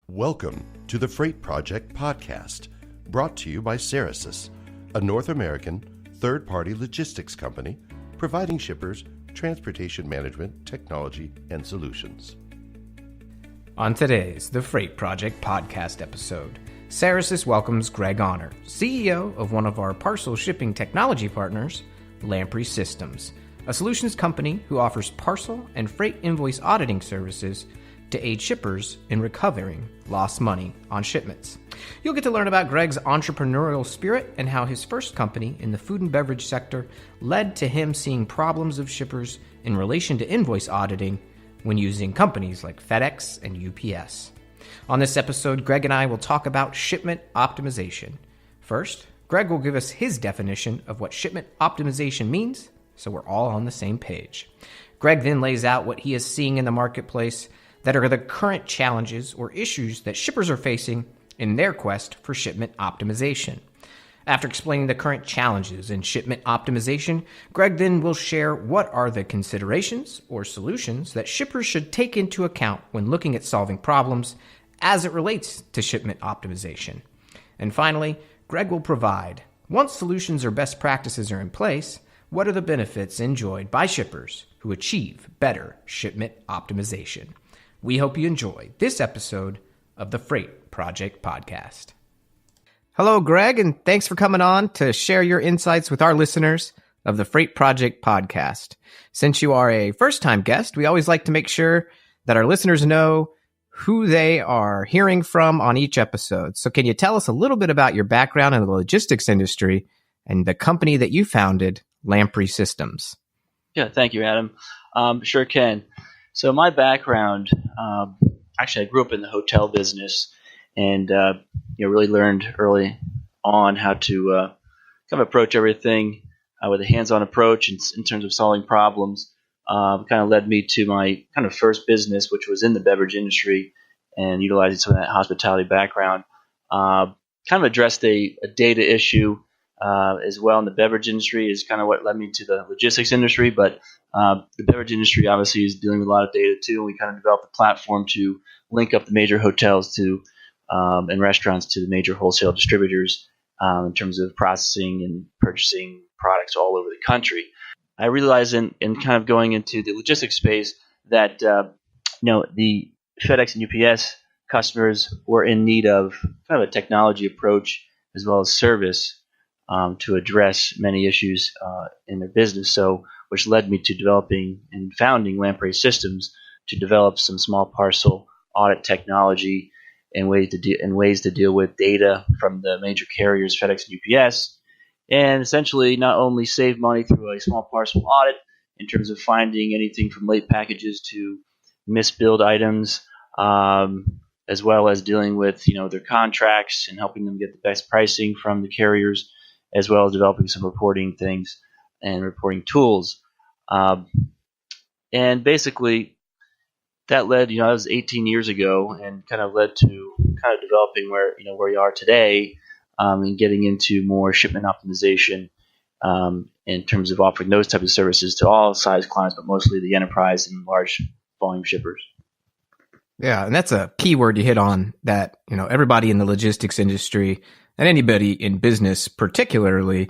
Welcome to the Freight Project Podcast, brought to you by Cerasis, a North American third-party logistics company providing shippers transportation management technology and solutions. On today's The Freight Project Podcast episode, Cerasis welcomes Greg Ahnert, CEO of one of our parcel shipping technology partners, Lamprey Systems, a solutions company who offers parcel and freight invoice auditing services to aid shippers in recovering lost money on shipments. You'll get to learn about Greg's entrepreneurial spirit and how his first company in the food and beverage sector led to him seeing problems of shippers in relation to invoice auditing when using companies like FedEx and UPS. On this episode, Greg and I will talk about shipment optimization. First, Greg will give us his definition of what shipment optimization means, so we're all on the same page. Greg then lays out what he is seeing in the marketplace that are the current challenges or issues that shippers are facing in their quest for shipment optimization. After explaining the current challenges in shipment optimization, Greg then will share what are the considerations or solutions that shippers should take into account when looking at solving problems as it relates to shipment optimization. And finally, Greg will provide, once solutions or best practices are in place, what are the benefits enjoyed by shippers who achieve better shipment optimization. We hope you enjoy this episode of the Freight Project Podcast. Hello, Greg, and thanks for coming on to share your insights with our listeners of the Freight Project Podcast. Since you are a first-time guest, we always like to make sure that our listeners know who they are hearing from on each episode. So can you tell us a little bit about your background in the logistics industry and the company that you founded, Lamprey Systems? Yeah, thank you, Adam. Sure can. So my background, actually, I grew up in the hotel business, and really learned early on how to kind of approach everything with a hands-on approach in terms of solving problems. Kind of led me to my kind of first business, which was in the beverage industry, and utilizing some of that hospitality background. Kind of addressed a data issue as well in the beverage industry is kind of what led me to the logistics industry. But the beverage industry obviously is dealing with a lot of data too, and we kind of developed a platform to link up the major hotels to and restaurants to the major wholesale distributors in terms of processing and purchasing products all over the country. I realized in kind of going into the logistics space that the FedEx and UPS customers were in need of kind of a technology approach as well as service to address many issues in their business. So, which led me to developing and founding Lamprey Systems to develop some small parcel audit technology and ways to deal with data from the major carriers, FedEx and UPS, and essentially not only save money through a small parcel audit in terms of finding anything from late packages to misbilled items, as well as dealing with their contracts and helping them get the best pricing from the carriers, as well as developing some reporting things and reporting tools. And basically that led, that was 18 years ago, and kind of led to kind of developing where we are today, and getting into more shipment optimization in terms of offering those types of services to all size clients, but mostly the enterprise and large volume shippers. Yeah, and that's a key word you hit on that, everybody in the logistics industry and anybody in business particularly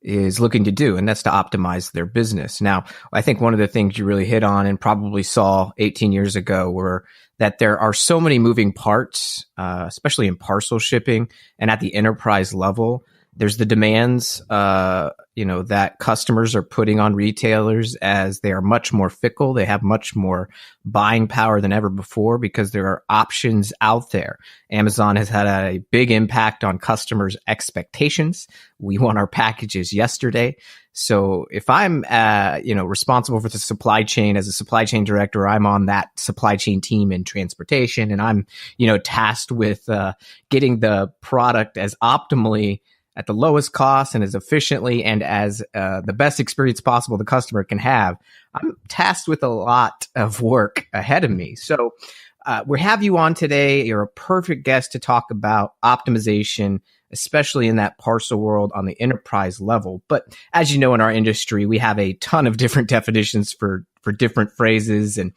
is looking to do, and that's to optimize their business. Now, I think one of the things you really hit on and probably saw 18 years ago were that there are so many moving parts, especially in parcel shipping and at the enterprise level. There's the demands, that customers are putting on retailers as they are much more fickle. They have much more buying power than ever before because there are options out there. Amazon has had a big impact on customers' expectations. We want our packages yesterday. So if I'm, responsible for the supply chain as a supply chain director, I'm on that supply chain team in transportation, and I'm, tasked with getting the product as optimally at the lowest cost and as efficiently and as the best experience possible the customer can have. I'm tasked with a lot of work ahead of me. So we have you on today. You're a perfect guest to talk about optimization especially in that parcel world on the enterprise level. But as you know, in our industry, we have a ton of different definitions for different phrases, and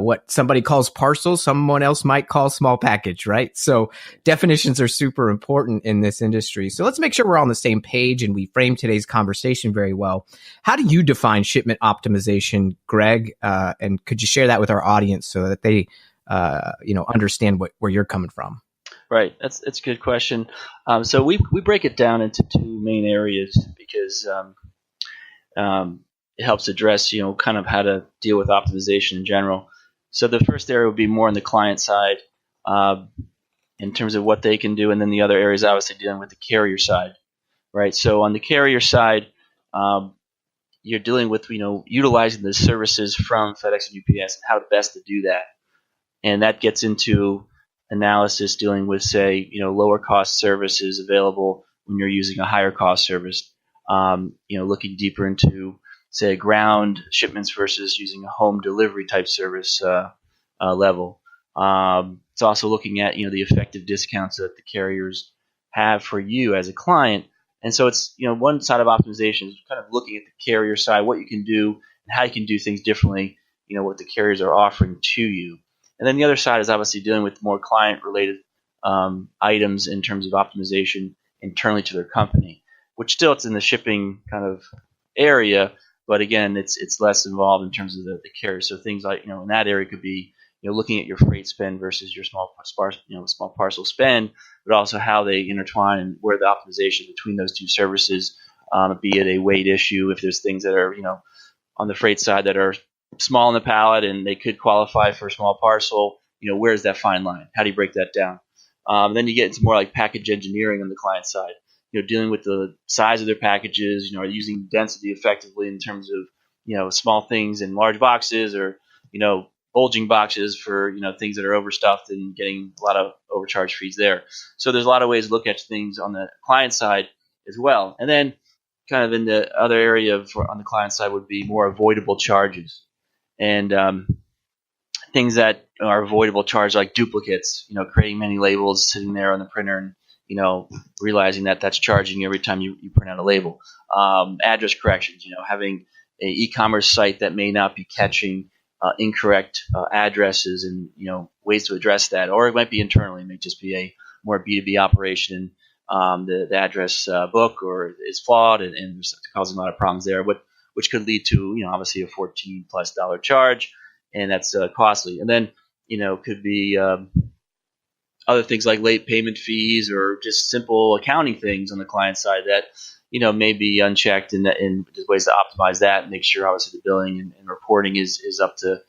what somebody calls parcel, someone else might call small package, right? So definitions are super important in this industry. So let's make sure we're on the same page and we frame today's conversation very well. How do you define shipment optimization, Greg? And could you share that with our audience so that they, understand where you're coming from? Right. That's a good question. So we break it down into two main areas because it helps address, kind of how to deal with optimization in general. So the first area would be more on the client side in terms of what they can do, and then the other area is obviously dealing with the carrier side, right? So on the carrier side, you're dealing with, utilizing the services from FedEx and UPS and how best to do that. And that gets into analysis dealing with, say, lower cost services available when you're using a higher cost service. Looking deeper into, say, ground shipments versus using a home delivery type service level. It's also looking at the effective discounts that the carriers have for you as a client. And so it's one side of optimization is kind of looking at the carrier side, what you can do and how you can do things differently. What the carriers are offering to you. And then the other side is obviously dealing with more client-related items in terms of optimization internally to their company, which still it's in the shipping kind of area, but again, it's less involved in terms of the carrier. So things like in that area could be looking at your freight spend versus your small parcel spend, but also how they intertwine and where the optimization between those two services, be it a weight issue, if there's things that are on the freight side that are small in the pallet and they could qualify for a small parcel, where's that fine line? How do you break that down? Then you get into more like package engineering on the client side, dealing with the size of their packages, using density effectively in terms of, small things in large boxes or, bulging boxes for, things that are overstuffed and getting a lot of overcharge fees there. So there's a lot of ways to look at things on the client side as well. And then kind of in the other area on the client side would be more avoidable charges. And things that are avoidable charge, like duplicates, creating many labels sitting there on the printer and, realizing that that's charging every time you print out a label. Address corrections, having an e-commerce site that may not be catching incorrect addresses and, ways to address that. Or it might be internally. It may just be a more B2B operation. The address book or is flawed and it's causing a lot of problems there. Which could lead to, obviously a $14+ charge, and that's costly. And then, could be other things like late payment fees or just simple accounting things on the client side that, may be unchecked, and there's ways to optimize that and make sure, obviously, the billing and reporting is up to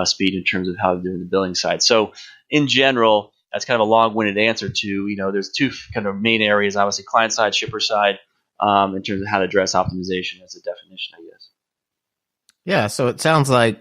speed in terms of how they're doing the billing side. So, in general, that's kind of a long-winded answer to, there's two kind of main areas, obviously, client side, shipper side. In terms of how to address optimization as a definition, I guess. Yeah, so it sounds like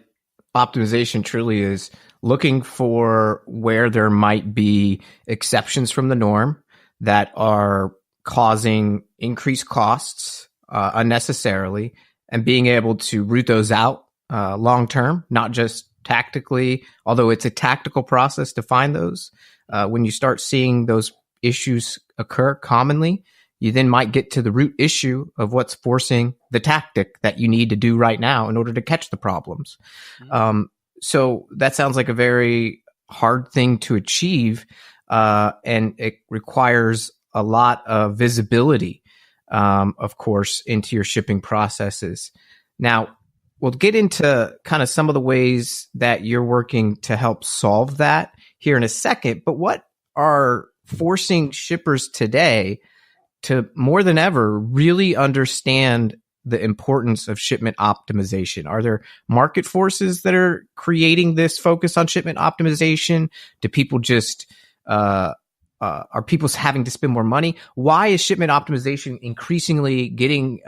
optimization truly is looking for where there might be exceptions from the norm that are causing increased costs unnecessarily, and being able to root those out long term, not just tactically, although it's a tactical process to find those. When you start seeing those issues occur commonly, you then might get to the root issue of what's forcing the tactic that you need to do right now in order to catch the problems. Mm-hmm. So that sounds like a very hard thing to achieve, and it requires a lot of visibility, of course, into your shipping processes. Now, we'll get into kind of some of the ways that you're working to help solve that here in a second, but what are forcing shippers today to more than ever really understand the importance of shipment optimization? Are there market forces that are creating this focus on shipment optimization? Do people just are people having to spend more money? Why is shipment optimization increasingly getting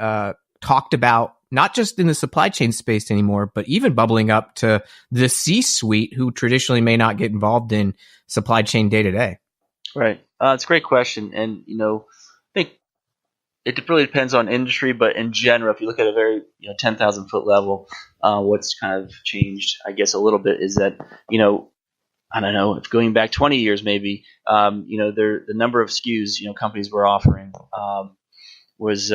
talked about, not just in the supply chain space anymore, but even bubbling up to the C-suite, who traditionally may not get involved in supply chain day to day? Right. It's a great question. And, I think it really depends on industry, but in general, if you look at a very 10,000 foot level, what's kind of changed, I guess, a little bit is that I don't know, if going back 20 years maybe, the number of SKUs companies were offering was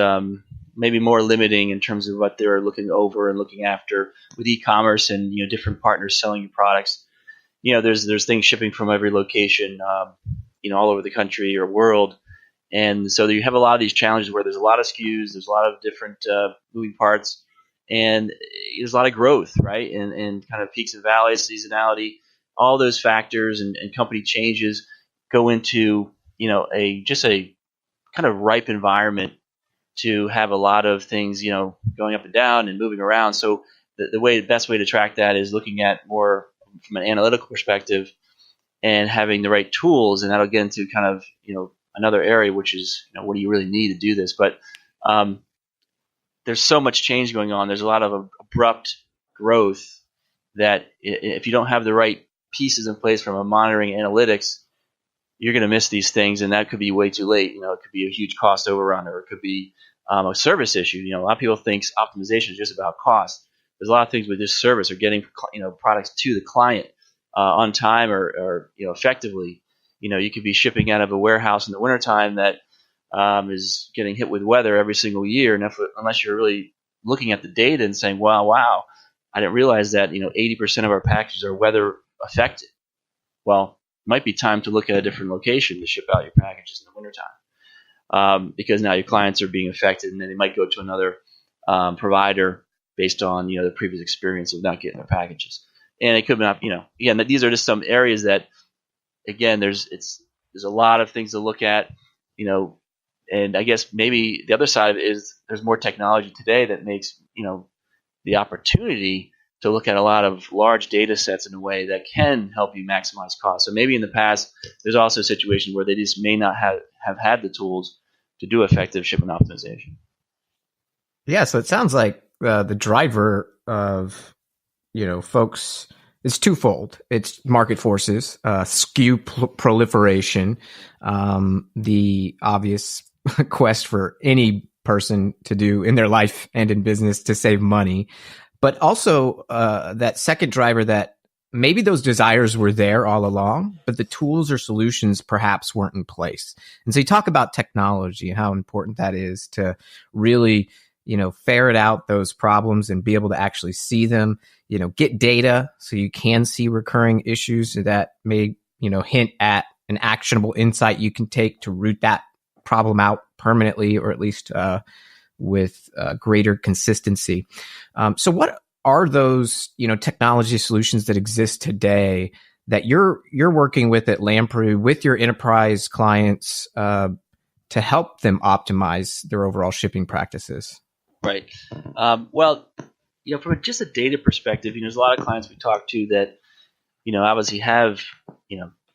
maybe more limiting in terms of what they were looking over and looking after with e-commerce and different partners selling your products. There's things shipping from every location, all over the country or world. And so you have a lot of these challenges where there's a lot of SKUs, there's a lot of different moving parts, and there's a lot of growth, right? And kind of peaks and valleys, seasonality, all those factors and company changes go into, a kind of ripe environment to have a lot of things, going up and down and moving around. So the best way to track that is looking at more from an analytical perspective and having the right tools, and that'll get into kind of, another area, which is, what do you really need to do this? But there's so much change going on. There's a lot of abrupt growth that if you don't have the right pieces in place from a monitoring analytics, you're going to miss these things, and that could be way too late. It could be a huge cost overrun, or it could be a service issue. A lot of people think optimization is just about cost. There's a lot of things with this service or getting products to the client on time or effectively. You could be shipping out of a warehouse in the wintertime that is getting hit with weather every single year. And unless you're really looking at the data and saying, wow, I didn't realize that 80% of our packages are weather affected. Well, it might be time to look at a different location to ship out your packages in the wintertime because now your clients are being affected, and then they might go to another provider based on the previous experience of not getting their packages. And it could not, again, these are just some areas that, again, there's a lot of things to look at, and I guess maybe the other side of it is there's more technology today that makes, the opportunity to look at a lot of large data sets in a way that can help you maximize costs. So maybe in the past, there's also situations where they just may not have had the tools to do effective shipment optimization. Yeah, so it sounds like the driver of, folks, it's twofold. It's market forces, SKU proliferation, the obvious quest for any person to do in their life and in business to save money, but also that second driver that maybe those desires were there all along, but the tools or solutions perhaps weren't in place. And so you talk about technology and how important that is to really ferret out those problems and be able to actually see them, get data so you can see recurring issues that may, hint at an actionable insight you can take to root that problem out permanently, or at least with greater consistency. So what are those, technology solutions that exist today that you're working with at Lamprey with your enterprise clients to help them optimize their overall shipping practices? Right. Well, from just a data perspective, there's a lot of clients we talk to that, obviously have,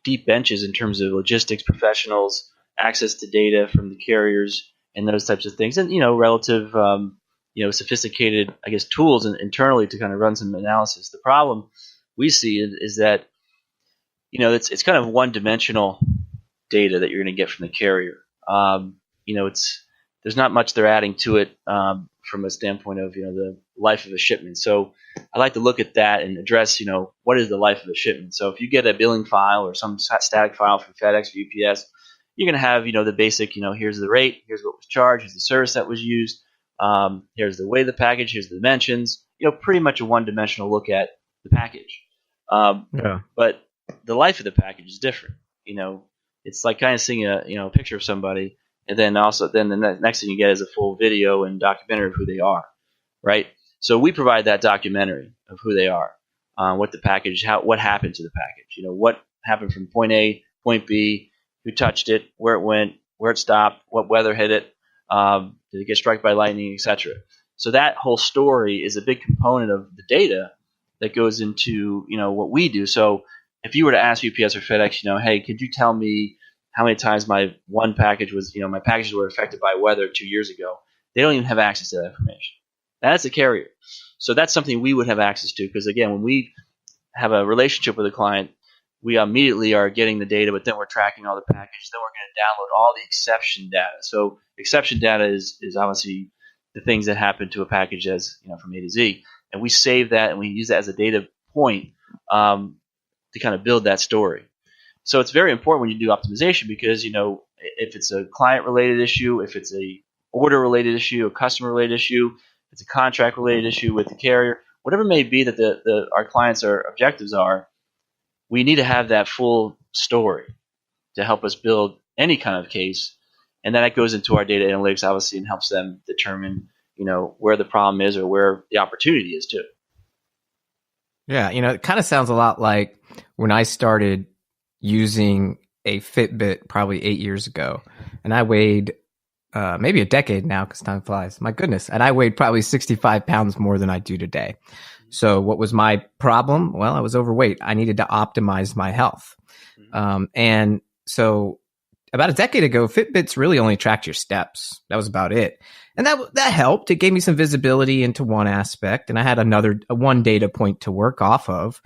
deep benches in terms of logistics professionals, access to data from the carriers and those types of things, and, relative, sophisticated, I guess, tools internally to kind of run some analysis. The problem we see is that, it's kind of one-dimensional data that you're going to get from the carrier. There's not much they're adding to it from a standpoint of the life of a shipment. So I like to look at that and address what is the life of a shipment. So if you get a billing file or some static file from FedEx or UPS, you're going to have the basic here's the rate, here's what was charged, here's the service that was used, here's the weight of the package, here's the dimensions. Pretty much a one-dimensional look at the package. But the life of the package is different. It's like kind of seeing a picture of somebody. And then the next thing you get is a full video and documentary of who they are, right? So we provide that documentary of who they are, what the package, what happened to the package, what happened from point A, point B, who touched it, where it went, where it stopped, what weather hit it, did it get struck by lightning, etc. So that whole story is a big component of the data that goes into what we do. So if you were to ask UPS or FedEx, hey, could you tell me how many times my one package was, my packages were affected by weather 2 years ago? They don't even have access to that information. That's a carrier. So that's something we would have access to, because again, when we have a relationship with a client, we immediately are getting the data, but then we're tracking all the packages. Then we're going to download all the exception data. So exception data is obviously the things that happen to a package as from A to Z, and we save that and we use that as a data point to kind of build that story. So it's very important when you do optimization because, if it's a client-related issue, if it's a order-related issue, a customer-related issue, if it's a contract-related issue with the carrier, whatever it may be that our clients' objectives are, we need to have that full story to help us build any kind of case. And then that goes into our data analytics, obviously, and helps them determine, where the problem is or where the opportunity is too. Yeah, it kind of sounds a lot like when I started using a Fitbit probably 8 years ago, and I weighed maybe a decade now because time flies. My goodness. And I weighed probably 65 pounds more than I do today. So what was my problem? Well, I was overweight. I needed to optimize my health. And so about a decade ago, Fitbits really only tracked your steps. That was about it. And that helped. It gave me some visibility into one aspect, and I had one data point to work off of,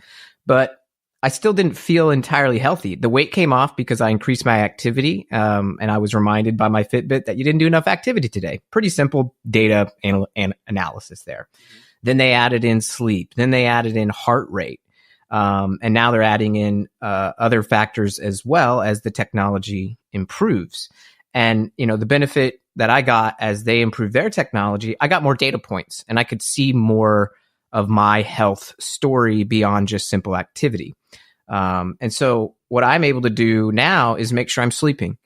but I still didn't feel entirely healthy. The weight came off because I increased my activity, and I was reminded by my Fitbit that you didn't do enough activity today. Pretty simple data and analysis there. Then they added in sleep. Then they added in heart rate. And now they're adding in other factors as well as the technology improves. And, the benefit that I got as they improved their technology, I got more data points and I could see more of my health story beyond just simple activity. And so what I'm able to do now is make sure I'm sleeping.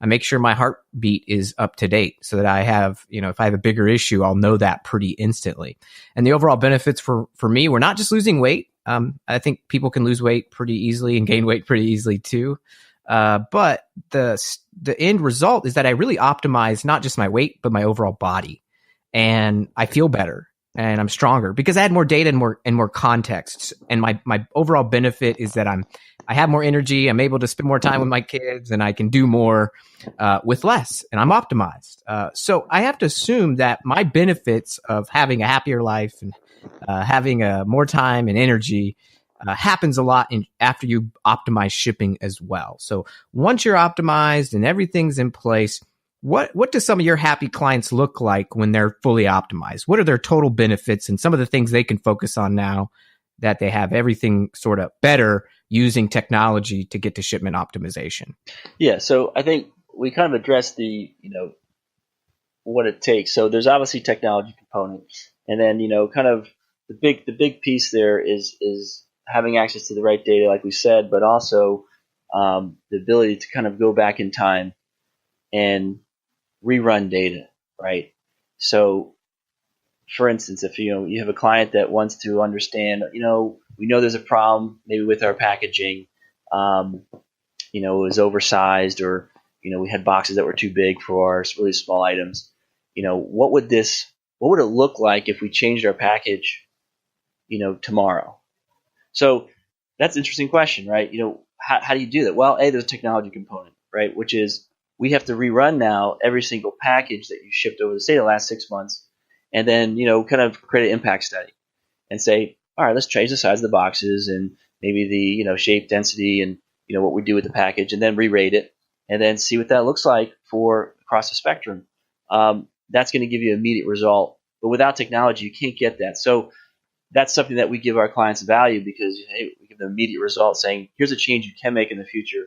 I make sure my heartbeat is up to date so that I have, if I have a bigger issue, I'll know that pretty instantly. And the overall benefits for me were not just losing weight. I think people can lose weight pretty easily and gain weight pretty easily too. But the end result is that I really optimize not just my weight, but my overall body. And I feel better and I'm stronger because I had more data and more context. And my overall benefit is that I have more energy. I'm able to spend more time with my kids and I can do more with less, and I'm optimized. So I have to assume that my benefits of having a happier life and having more time and energy happens a lot after you optimize shipping as well. So once you're optimized and everything's in place, what do some of your happy clients look like when they're fully optimized? What are their total benefits and some of the things they can focus on now that they have everything sort of better using technology to get to shipment optimization? Yeah, so I think we kind of addressed the, what it takes. So there's obviously technology component, and then, kind of the big piece there is having access to the right data, like we said, but also the ability to kind of go back in time and rerun data, right? So, for instance, if you have a client that wants to understand, we know there's a problem maybe with our packaging, it was oversized, or we had boxes that were too big for our really small items. What would it look like if we changed our package, tomorrow? So that's an interesting question, right? How do you do that? Well, there's a technology component, right? Which is we have to rerun now every single package that you shipped over the last 6 months, and then, kind of create an impact study and say, all right, let's change the size of the boxes and maybe the, shape, density, and, what we do with the package, and then re-rate it and then see what that looks like for across the spectrum. That's going to give you an immediate result, but without technology, you can't get that. So that's something that we give our clients value because, hey, we give them immediate results saying, here's a change you can make in the future,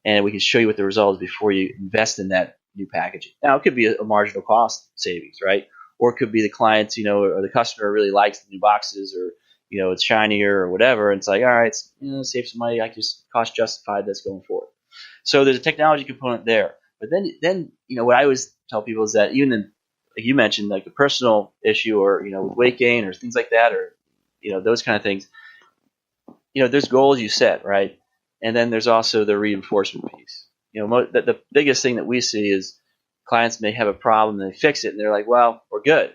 and we can show you what the result is before you invest in that new packaging. Now, it could be a marginal cost savings, right? Or it could be the clients, or the customer really likes the new boxes, or, it's shinier or whatever. And it's like, all right, save some money. I can just cost justify this going forward. So there's a technology component there. But then what I always tell people is that even in, like you mentioned, like a personal issue or, with weight gain or things like that, or, those kind of things, there's goals you set, right? And then there's also the reinforcement piece. The biggest thing that we see is clients may have a problem and they fix it and they're like, well, we're good.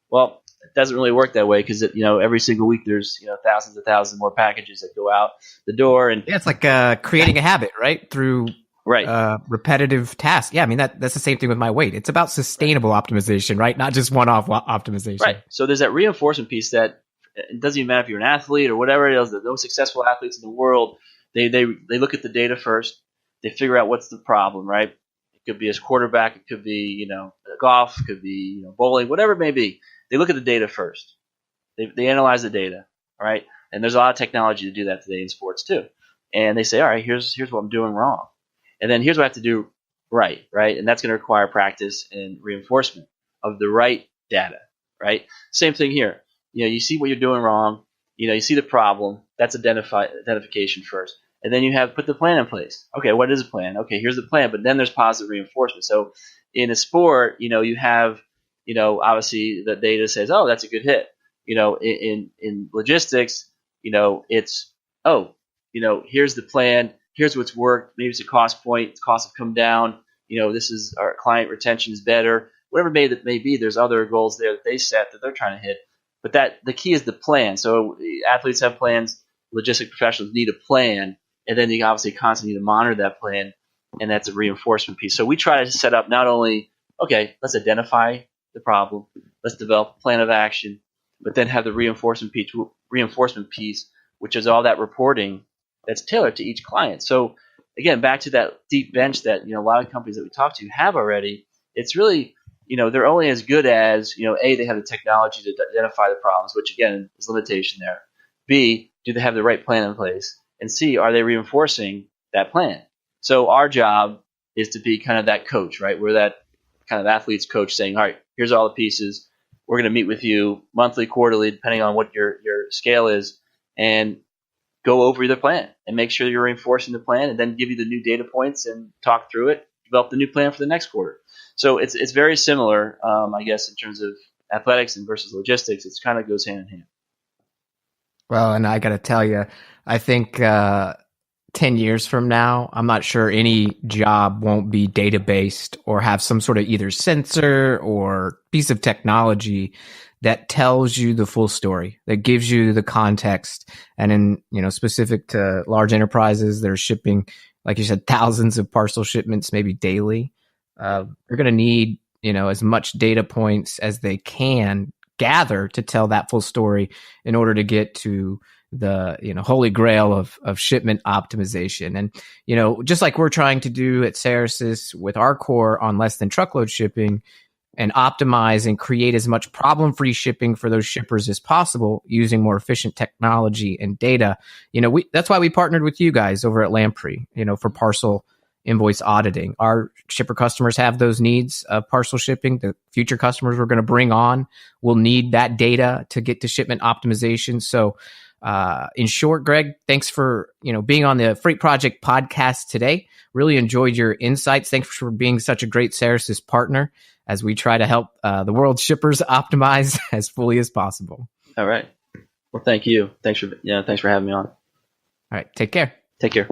Well, it doesn't really work that way because every single week there's thousands and thousands more packages that go out the door, and it's like creating a habit, right? Through repetitive tasks. Yeah, I mean that's the same thing with my weight. It's about sustainable optimization, right? Not just one-off optimization. Right. So there's that reinforcement piece that it doesn't even matter if you're an athlete or whatever it is. The most successful athletes in the world, they look at the data first. They figure out what's the problem, right? It could be as quarterback, it could be golf, it could be bowling, whatever it may be. They look at the data first. They analyze the data, right? And there's a lot of technology to do that today in sports too. and they say, all right, here's what I'm doing wrong, and then here's what I have to do right, and that's going to require practice and reinforcement of the right data, right? Same thing here. You see what you're doing wrong. You see the problem. That's identification first, and then you have put the plan in place. Okay, what is the plan? Okay, here's the plan, but then there's positive reinforcement. So in a sport, you have, obviously the data says, oh, that's a good hit. In logistics, it's, oh, here's the plan. Here's what's worked. Maybe it's a cost point. Costs have come down. This is our client retention is better. Whatever that may be, there's other goals there that they set that they're trying to hit. But the key is the plan. So athletes have plans. Logistic professionals need a plan, and then you obviously constantly need to monitor that plan, and that's a reinforcement piece. So we try to set up not only, okay, let's identify the problem, let's develop a plan of action, but then have the reinforcement piece, which is all that reporting that's tailored to each client. So again, back to that deep bench that a lot of companies that we talk to have already. It's really, they're only as good as, A, they have the technology to identify the problems, which again is limitation there. B, do they have the right plan in place? And C, are they reinforcing that plan? So our job is to be kind of that coach, right? We're that kind of athlete's coach saying, all right, here's all the pieces. We're going to meet with you monthly, quarterly, depending on what your scale is, and go over the plan and make sure you're reinforcing the plan, and then give you the new data points and talk through it, develop the new plan for the next quarter. So it's very similar, I guess, in terms of athletics and versus logistics. It kind of goes hand in hand. Well, and I got to tell you, I think 10 years from now, I'm not sure any job won't be data-based or have some sort of either sensor or piece of technology that tells you the full story, that gives you the context. And in, specific to large enterprises that are shipping, like you said, thousands of parcel shipments, maybe daily, they're going to need, as much data points as they can gather to tell that full story in order to get to the holy grail of shipment optimization. And just like we're trying to do at Cerasis with our core on less than truckload shipping, and optimize and create as much problem-free shipping for those shippers as possible using more efficient technology and data. That's why we partnered with you guys over at Lamprey, for parcel invoice auditing. Our shipper customers have those needs of parcel shipping. The future customers we're going to bring on will need that data to get to shipment optimization. So in short, Greg, thanks for being on the Freight Project podcast today. Really enjoyed your insights. Thanks for being such a great Cerasis partner as we try to help the world's shippers optimize as fully as possible. All right. Well, thank you. Thanks for having me on. All right. Take care. Take care.